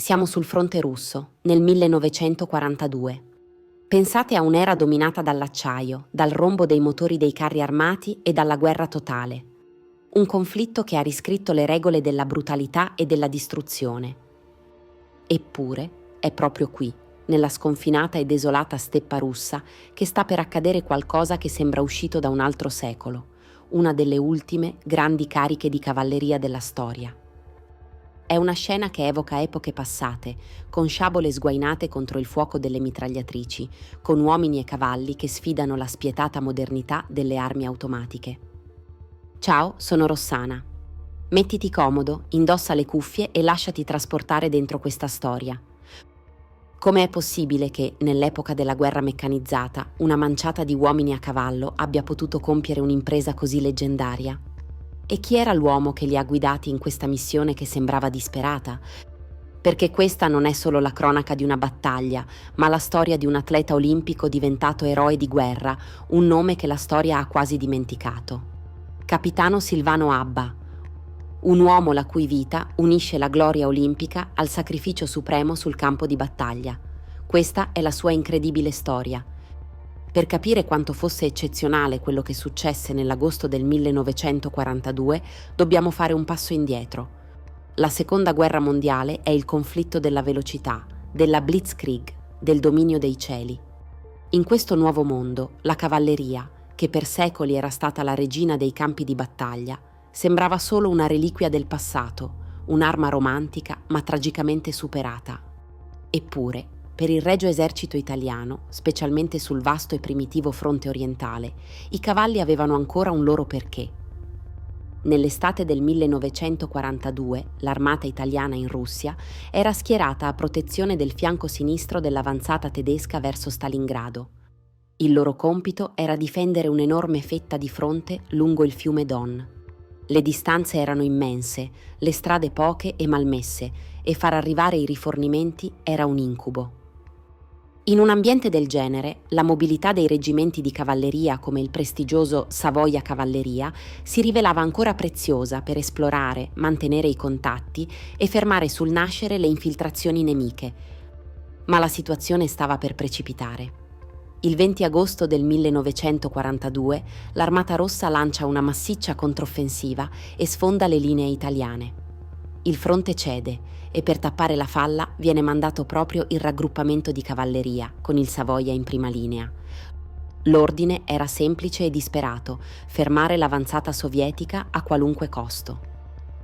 Siamo sul fronte russo, nel 1942. Pensate a un'era dominata dall'acciaio, dal rombo dei motori dei carri armati e dalla guerra totale. Un conflitto che ha riscritto le regole della brutalità e della distruzione. Eppure, è proprio qui, nella sconfinata e desolata steppa russa, che sta per accadere qualcosa che sembra uscito da un altro secolo, una delle ultime grandi cariche di cavalleria della storia. È una scena che evoca epoche passate, con sciabole sguainate contro il fuoco delle mitragliatrici, con uomini e cavalli che sfidano la spietata modernità delle armi automatiche. Ciao, sono Rossana. Mettiti comodo, indossa le cuffie e lasciati trasportare dentro questa storia. Come è possibile che, nell'epoca della guerra meccanizzata, una manciata di uomini a cavallo abbia potuto compiere un'impresa così leggendaria? E chi era l'uomo che li ha guidati in questa missione che sembrava disperata? Perché questa non è solo la cronaca di una battaglia, ma la storia di un atleta olimpico diventato eroe di guerra, un nome che la storia ha quasi dimenticato. Capitano Silvano Abba, un uomo la cui vita unisce la gloria olimpica al sacrificio supremo sul campo di battaglia. Questa è la sua incredibile storia. Per capire quanto fosse eccezionale quello che successe nell'agosto del 1942, dobbiamo fare un passo indietro. La Seconda Guerra Mondiale è il conflitto della velocità, della Blitzkrieg, del dominio dei cieli. In questo nuovo mondo, la cavalleria, che per secoli era stata la regina dei campi di battaglia, sembrava solo una reliquia del passato, un'arma romantica ma tragicamente superata. Eppure, per il Regio Esercito italiano, specialmente sul vasto e primitivo fronte orientale, i cavalli avevano ancora un loro perché. Nell'estate del 1942, l'armata italiana in Russia era schierata a protezione del fianco sinistro dell'avanzata tedesca verso Stalingrado. Il loro compito era difendere un'enorme fetta di fronte lungo il fiume Don. Le distanze erano immense, le strade poche e malmesse, e far arrivare i rifornimenti era un incubo. In un ambiente del genere, la mobilità dei reggimenti di cavalleria come il prestigioso Savoia Cavalleria si rivelava ancora preziosa per esplorare, mantenere i contatti e fermare sul nascere le infiltrazioni nemiche. Ma la situazione stava per precipitare. Il 20 agosto del 1942 l'Armata Rossa lancia una massiccia controffensiva e sfonda le linee italiane. Il fronte cede e per tappare la falla viene mandato proprio il raggruppamento di cavalleria, con il Savoia in prima linea. L'ordine era semplice e disperato: fermare l'avanzata sovietica a qualunque costo.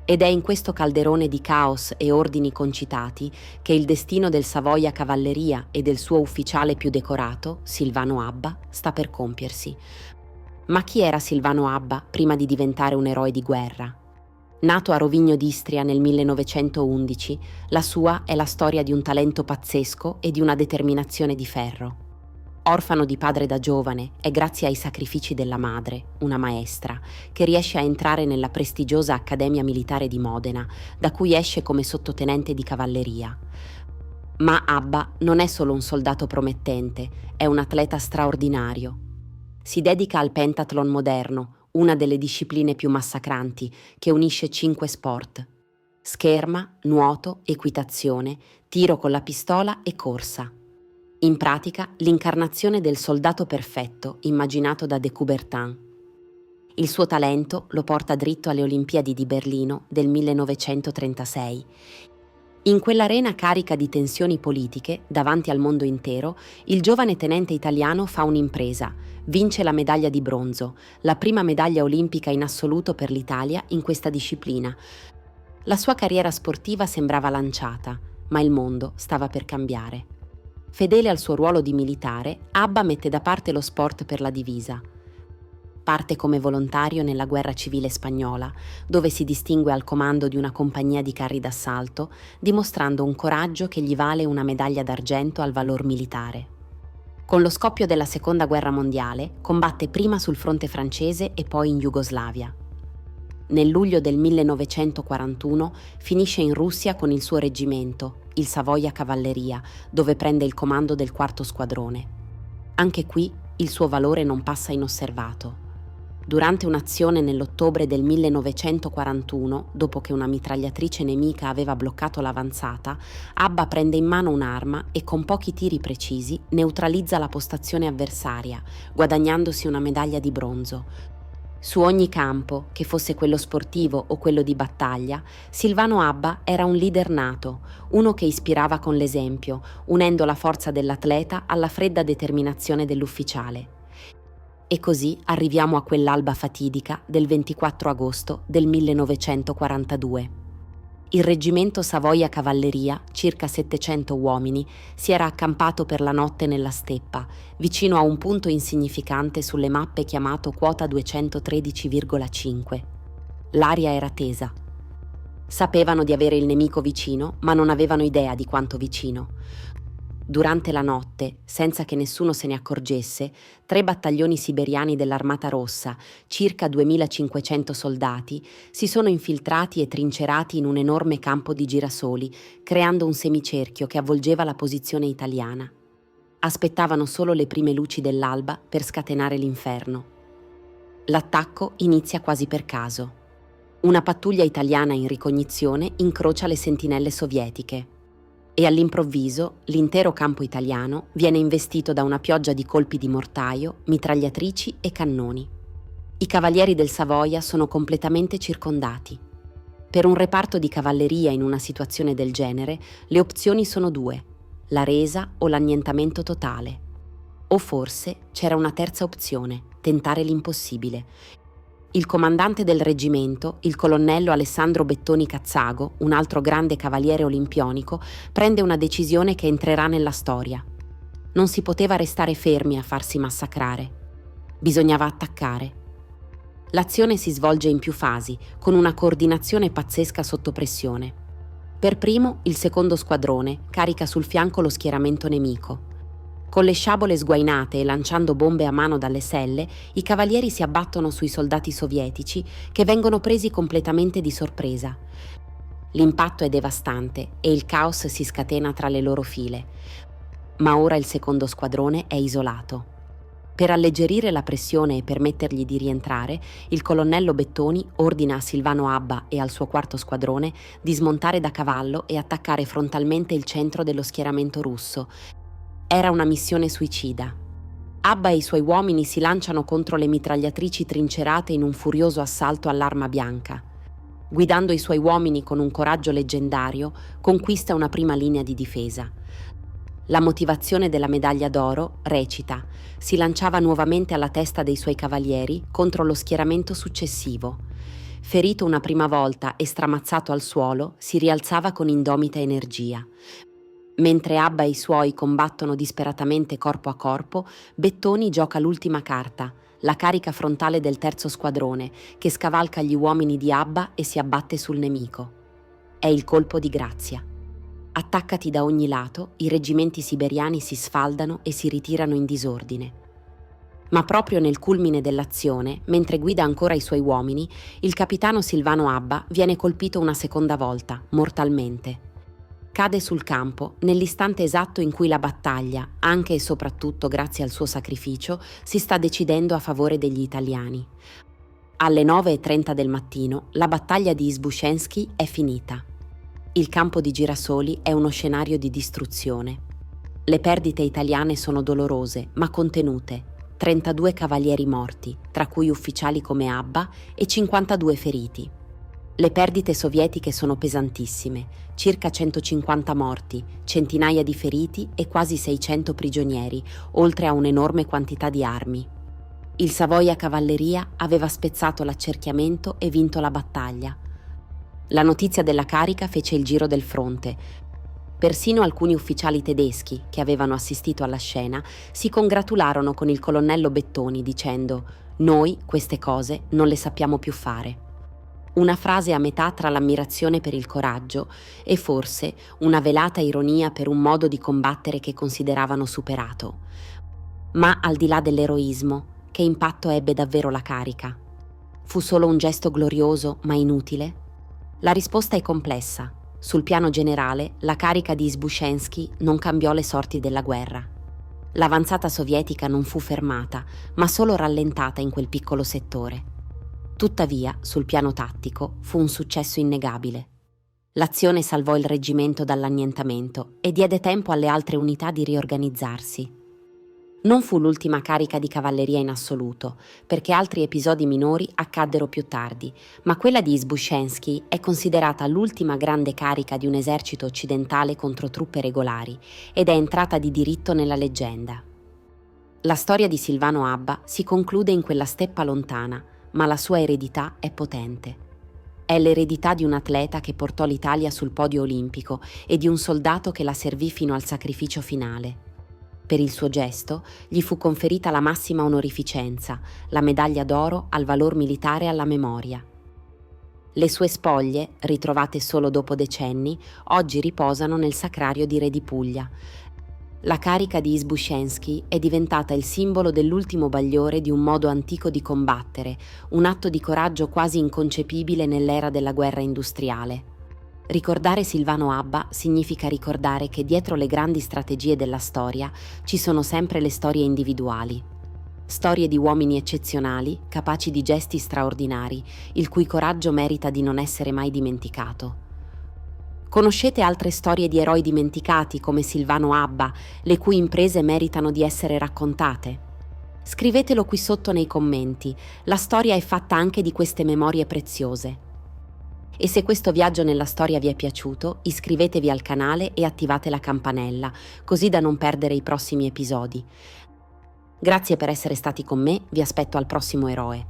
Ed è in questo calderone di caos e ordini concitati che il destino del Savoia Cavalleria e del suo ufficiale più decorato, Silvano Abba, sta per compiersi. Ma chi era Silvano Abba prima di diventare un eroe di guerra? Nato a Rovigno d'Istria nel 1911, la sua è la storia di un talento pazzesco e di una determinazione di ferro. Orfano di padre da giovane, è grazie ai sacrifici della madre, una maestra, che riesce a entrare nella prestigiosa Accademia Militare di Modena, da cui esce come sottotenente di cavalleria. Ma Abba non è solo un soldato promettente, è un atleta straordinario. Si dedica al pentathlon moderno, una delle discipline più massacranti, che unisce 5 sport: scherma, nuoto, equitazione, tiro con la pistola e corsa. In pratica, l'incarnazione del soldato perfetto immaginato da de Coubertin. Il suo talento lo porta dritto alle Olimpiadi di Berlino del 1936. In quell'arena carica di tensioni politiche, davanti al mondo intero, il giovane tenente italiano fa un'impresa: vince la medaglia di bronzo, la prima medaglia olimpica in assoluto per l'Italia in questa disciplina. La sua carriera sportiva sembrava lanciata, ma il mondo stava per cambiare. Fedele al suo ruolo di militare, Abba mette da parte lo sport per la divisa. Parte come volontario nella guerra civile spagnola, dove si distingue al comando di una compagnia di carri d'assalto, dimostrando un coraggio che gli vale una medaglia d'argento al valor militare. Con lo scoppio della Seconda Guerra Mondiale, combatte prima sul fronte francese e poi in Jugoslavia. Nel luglio del 1941 finisce in Russia con il suo reggimento, il Savoia Cavalleria, dove prende il comando del 4° squadrone. Anche qui il suo valore non passa inosservato. Durante un'azione nell'ottobre del 1941, dopo che una mitragliatrice nemica aveva bloccato l'avanzata, Abba prende in mano un'arma e con pochi tiri precisi neutralizza la postazione avversaria, guadagnandosi una medaglia di bronzo. Su ogni campo, che fosse quello sportivo o quello di battaglia, Silvano Abba era un leader nato, uno che ispirava con l'esempio, unendo la forza dell'atleta alla fredda determinazione dell'ufficiale. E così arriviamo a quell'alba fatidica del 24 agosto del 1942. Il reggimento Savoia Cavalleria, circa 700 uomini, si era accampato per la notte nella steppa, vicino a un punto insignificante sulle mappe chiamato quota 213,5. L'aria era tesa. Sapevano di avere il nemico vicino, ma non avevano idea di quanto vicino. Durante la notte, senza che nessuno se ne accorgesse, 3 battaglioni siberiani dell'Armata Rossa, circa 2500 soldati, si sono infiltrati e trincerati in un enorme campo di girasoli, creando un semicerchio che avvolgeva la posizione italiana. Aspettavano solo le prime luci dell'alba per scatenare l'inferno. L'attacco inizia quasi per caso. Una pattuglia italiana in ricognizione incrocia le sentinelle sovietiche. E all'improvviso l'intero campo italiano viene investito da una pioggia di colpi di mortaio, mitragliatrici e cannoni. I cavalieri del Savoia sono completamente circondati. Per un reparto di cavalleria in una situazione del genere, le opzioni sono 2, la resa o l'annientamento totale. O forse c'era una terza opzione, tentare l'impossibile. Il comandante del reggimento, il colonnello Alessandro Bettoni Cazzago, un altro grande cavaliere olimpionico, prende una decisione che entrerà nella storia. Non si poteva restare fermi a farsi massacrare. Bisognava attaccare. L'azione si svolge in più fasi, con una coordinazione pazzesca sotto pressione. Per primo, il secondo squadrone carica sul fianco lo schieramento nemico. Con le sciabole sguainate e lanciando bombe a mano dalle selle, i cavalieri si abbattono sui soldati sovietici che vengono presi completamente di sorpresa. L'impatto è devastante e il caos si scatena tra le loro file. Ma ora il secondo squadrone è isolato. Per alleggerire la pressione e permettergli di rientrare, il colonnello Bettoni ordina a Silvano Abba e al suo quarto squadrone di smontare da cavallo e attaccare frontalmente il centro dello schieramento russo. Era una missione suicida. Abba e i suoi uomini si lanciano contro le mitragliatrici trincerate in un furioso assalto all'arma bianca. Guidando i suoi uomini con un coraggio leggendario, conquista una prima linea di difesa. La motivazione della medaglia d'oro recita: si lanciava nuovamente alla testa dei suoi cavalieri contro lo schieramento successivo. Ferito una prima volta e stramazzato al suolo, si rialzava con indomita energia. Mentre Abba e i suoi combattono disperatamente corpo a corpo, Bettoni gioca l'ultima carta, la carica frontale del terzo squadrone, che scavalca gli uomini di Abba e si abbatte sul nemico. È il colpo di grazia. Attaccati da ogni lato, i reggimenti siberiani si sfaldano e si ritirano in disordine. Ma proprio nel culmine dell'azione, mentre guida ancora i suoi uomini, il capitano Silvano Abba viene colpito una seconda volta, mortalmente. Cade sul campo nell'istante esatto in cui la battaglia, anche e soprattutto grazie al suo sacrificio, si sta decidendo a favore degli italiani. Alle 9:30 del mattino la battaglia di Izbushensky è finita. Il campo di girasoli è uno scenario di distruzione. Le perdite italiane sono dolorose, ma contenute. 32 cavalieri morti, tra cui ufficiali come Abba, e 52 feriti. Le perdite sovietiche sono pesantissime, circa 150 morti, centinaia di feriti e quasi 600 prigionieri, oltre a un'enorme quantità di armi. Il Savoia Cavalleria aveva spezzato l'accerchiamento e vinto la battaglia. La notizia della carica fece il giro del fronte. Persino alcuni ufficiali tedeschi, che avevano assistito alla scena, si congratularono con il colonnello Bettoni dicendo: «Noi queste cose non le sappiamo più fare». Una frase a metà tra l'ammirazione per il coraggio e forse una velata ironia per un modo di combattere che consideravano superato. Ma al di là dell'eroismo, che impatto ebbe davvero la carica? Fu solo un gesto glorioso ma inutile? La risposta è complessa. Sul piano generale, la carica di Izbushensky non cambiò le sorti della guerra. L'avanzata sovietica non fu fermata, ma solo rallentata in quel piccolo settore. Tuttavia, sul piano tattico, fu un successo innegabile. L'azione salvò il reggimento dall'annientamento e diede tempo alle altre unità di riorganizzarsi. Non fu l'ultima carica di cavalleria in assoluto, perché altri episodi minori accaddero più tardi, ma quella di Izbushensky è considerata l'ultima grande carica di un esercito occidentale contro truppe regolari ed è entrata di diritto nella leggenda. La storia di Silvano Abba si conclude in quella steppa lontana, ma la sua eredità è potente. È l'eredità di un atleta che portò l'Italia sul podio olimpico e di un soldato che la servì fino al sacrificio finale. Per il suo gesto gli fu conferita la massima onorificenza, la medaglia d'oro al valor militare alla memoria. Le sue spoglie, ritrovate solo dopo decenni, oggi riposano nel sacrario di Re di Puglia. La carica di Izbushensky è diventata il simbolo dell'ultimo bagliore di un modo antico di combattere, un atto di coraggio quasi inconcepibile nell'era della guerra industriale. Ricordare Silvano Abba significa ricordare che dietro le grandi strategie della storia ci sono sempre le storie individuali. Storie di uomini eccezionali, capaci di gesti straordinari, il cui coraggio merita di non essere mai dimenticato. Conoscete altre storie di eroi dimenticati come Silvano Abba, le cui imprese meritano di essere raccontate? Scrivetelo qui sotto nei commenti, la storia è fatta anche di queste memorie preziose. E se questo viaggio nella storia vi è piaciuto, iscrivetevi al canale e attivate la campanella, così da non perdere i prossimi episodi. Grazie per essere stati con me, vi aspetto al prossimo eroe.